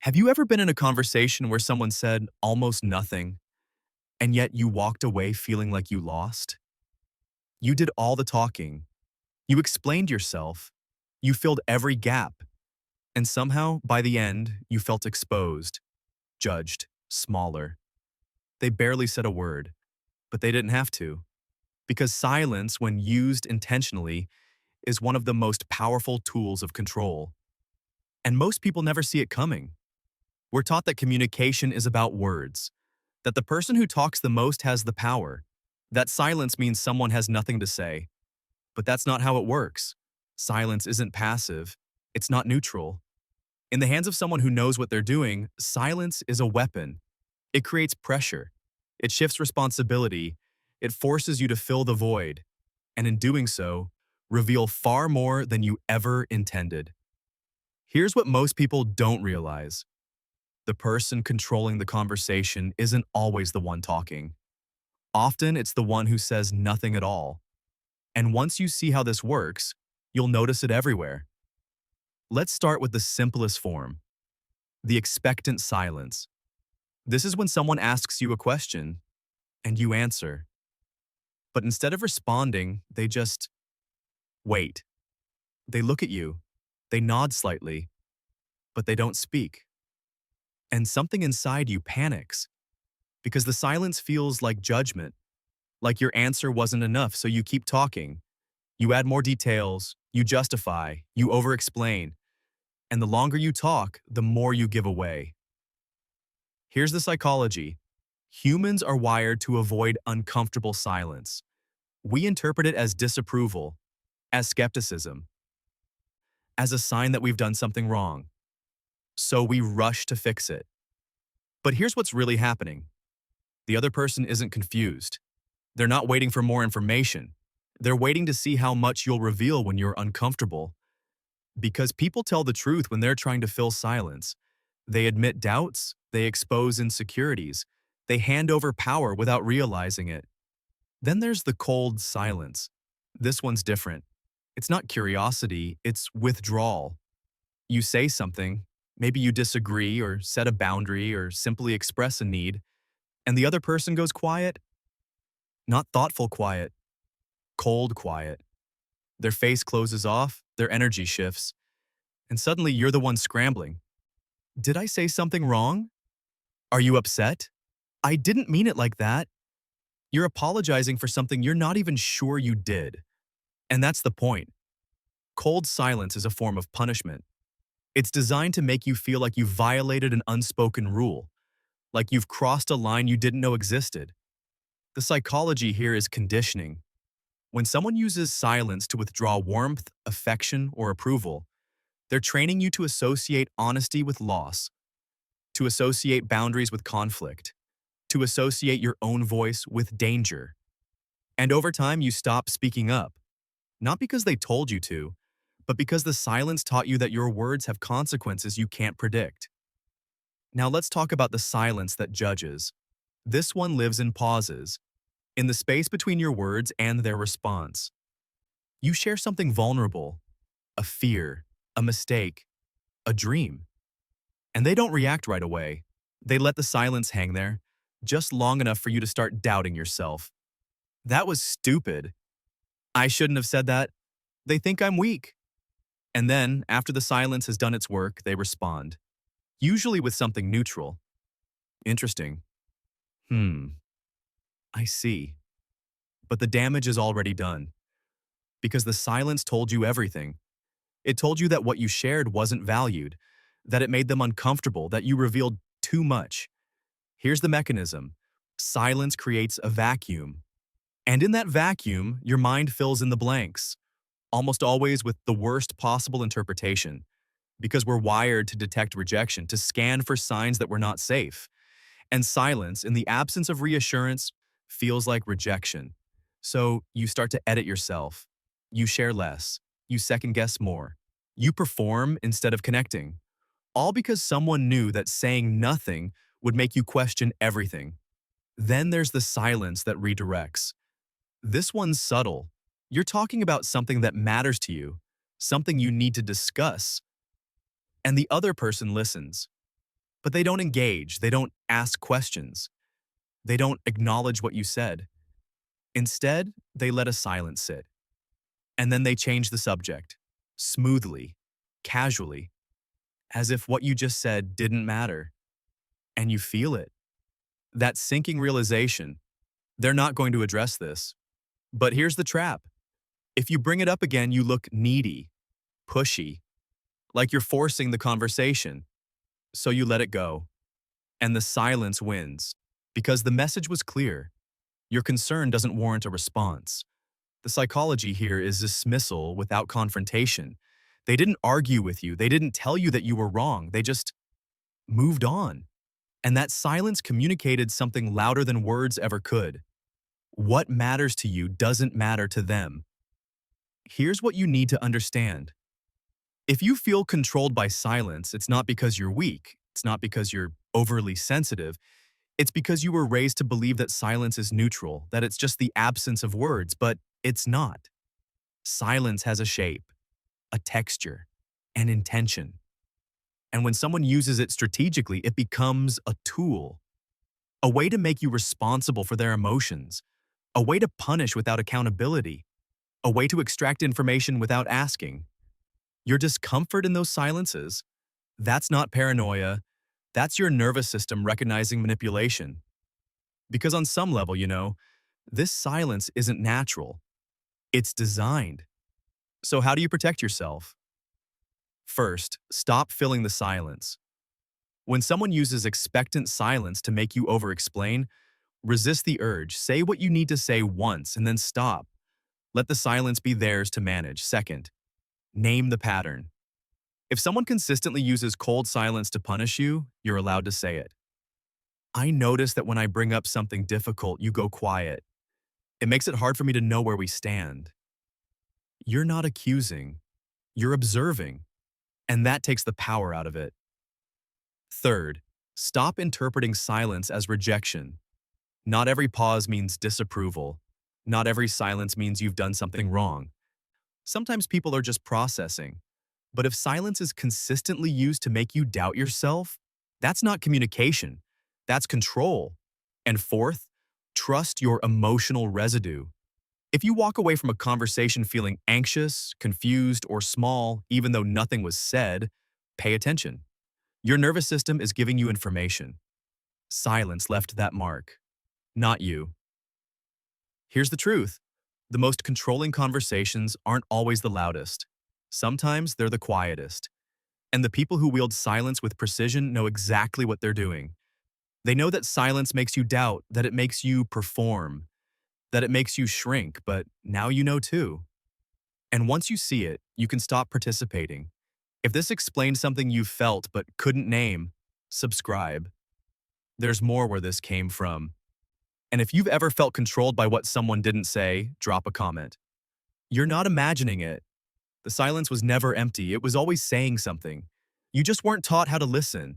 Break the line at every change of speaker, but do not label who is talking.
Have you ever been in a conversation where someone said almost nothing, and yet you walked away feeling like you lost? You did all the talking, you explained yourself, you filled every gap, and somehow, by the end, you felt exposed, judged, smaller. They barely said a word, but they didn't have to, because silence, when used intentionally, is one of the most powerful tools of control. And most people never see it coming. We're taught that communication is about words, that the person who talks the most has the power, that silence means someone has nothing to say. But that's not how it works. Silence isn't passive, it's not neutral. In the hands of someone who knows what they're doing, silence is a weapon. It creates pressure, it shifts responsibility, it forces you to fill the void, and in doing so, reveal far more than you ever intended. Here's what most people don't realize. The person controlling the conversation isn't always the one talking. Often it's the one who says nothing at all. And once you see how this works, you'll notice it everywhere. Let's start with the simplest form, the expectant silence. This is when someone asks you a question and you answer. But instead of responding, they just wait. They look at you, they nod slightly, but they don't speak. And something inside you panics because the silence feels like judgment, like your answer wasn't enough, so you keep talking. You add more details, you justify, you overexplain, and the longer you talk, the more you give away. Here's the psychology. Humans are wired to avoid uncomfortable silence. We interpret it as disapproval, as skepticism, as a sign that we've done something wrong. So we rush to fix it. But here's what's really happening. The other person isn't confused. They're not waiting for more information. They're waiting to see how much you'll reveal when you're uncomfortable. Because people tell the truth when they're trying to fill silence. They admit doubts, they expose insecurities, they hand over power without realizing it. Then there's the cold silence. This one's different. It's not curiosity, it's withdrawal. You say something, maybe you disagree or set a boundary or simply express a need, and the other person goes quiet. Not thoughtful quiet, cold quiet. Their face closes off, their energy shifts, and suddenly you're the one scrambling. Did I say something wrong? Are you upset? I didn't mean it like that. You're apologizing for something you're not even sure you did. And that's the point. Cold silence is a form of punishment. It's designed to make you feel like you've violated an unspoken rule, like you've crossed a line you didn't know existed. The psychology here is conditioning. When someone uses silence to withdraw warmth, affection, or approval, they're training you to associate honesty with loss, to associate boundaries with conflict, to associate your own voice with danger. And over time, you stop speaking up, not because they told you to, but because the silence taught you that your words have consequences you can't predict. Now let's talk about the silence that judges. This one lives in pauses, in the space between your words and their response. You share something vulnerable, a fear, a mistake, a dream. And they don't react right away. They let the silence hang there, just long enough for you to start doubting yourself. That was stupid. I shouldn't have said that. They think I'm weak. And then, after the silence has done its work, they respond. Usually with something neutral. Interesting. I see. But the damage is already done. Because the silence told you everything. It told you that what you shared wasn't valued, that it made them uncomfortable, that you revealed too much. Here's the mechanism. Silence creates a vacuum. And in that vacuum, your mind fills in the blanks, almost always with the worst possible interpretation, because we're wired to detect rejection, to scan for signs that we're not safe. And silence, in the absence of reassurance, feels like rejection. So you start to edit yourself. You share less. You second-guess more. You perform instead of connecting. All because someone knew that saying nothing would make you question everything. Then there's the silence that redirects. This one's subtle. You're talking about something that matters to you, something you need to discuss, and the other person listens. But they don't engage, they don't ask questions, they don't acknowledge what you said. Instead, they let a silence sit. And then they change the subject, smoothly, casually, as if what you just said didn't matter. And you feel it. That sinking realization, they're not going to address this. But here's the trap. If you bring it up again, you look needy, pushy, like you're forcing the conversation. So you let it go. And the silence wins. Because the message was clear. Your concern doesn't warrant a response. The psychology here is dismissal without confrontation. They didn't argue with you. They didn't tell you that you were wrong. They just moved on. And that silence communicated something louder than words ever could. What matters to you doesn't matter to them. Here's what you need to understand. If you feel controlled by silence, it's not because you're weak. It's not because you're overly sensitive. It's because you were raised to believe that silence is neutral, that it's just the absence of words, but it's not. Silence has a shape, a texture, an intention. And when someone uses it strategically, it becomes a tool, a way to make you responsible for their emotions, a way to punish without accountability, a way to extract information without asking. Your discomfort in those silences, that's not paranoia, that's your nervous system recognizing manipulation. Because on some level, this silence isn't natural. It's designed. So how do you protect yourself? First, stop filling the silence. When someone uses expectant silence to make you overexplain, resist the urge. Say what you need to say once and then stop. Let the silence be theirs to manage. Second, name the pattern. If someone consistently uses cold silence to punish you, you're allowed to say it. I notice that when I bring up something difficult, you go quiet. It makes it hard for me to know where we stand. You're not accusing. You're observing. And that takes the power out of it. Third, stop interpreting silence as rejection. Not every pause means disapproval. Not every silence means you've done something wrong. Sometimes people are just processing. But if silence is consistently used to make you doubt yourself, that's not communication. That's control. And fourth, trust your emotional residue. If you walk away from a conversation feeling anxious, confused, or small, even though nothing was said, pay attention. Your nervous system is giving you information. Silence left that mark, not you. Here's the truth. The most controlling conversations aren't always the loudest. Sometimes they're the quietest. And the people who wield silence with precision know exactly what they're doing. They know that silence makes you doubt, that it makes you perform, that it makes you shrink, but now you know too. And once you see it, you can stop participating. If this explained something you felt but couldn't name, subscribe. There's more where this came from. And if you've ever felt controlled by what someone didn't say, drop a comment. You're not imagining it. The silence was never empty. It was always saying something. You just weren't taught how to listen.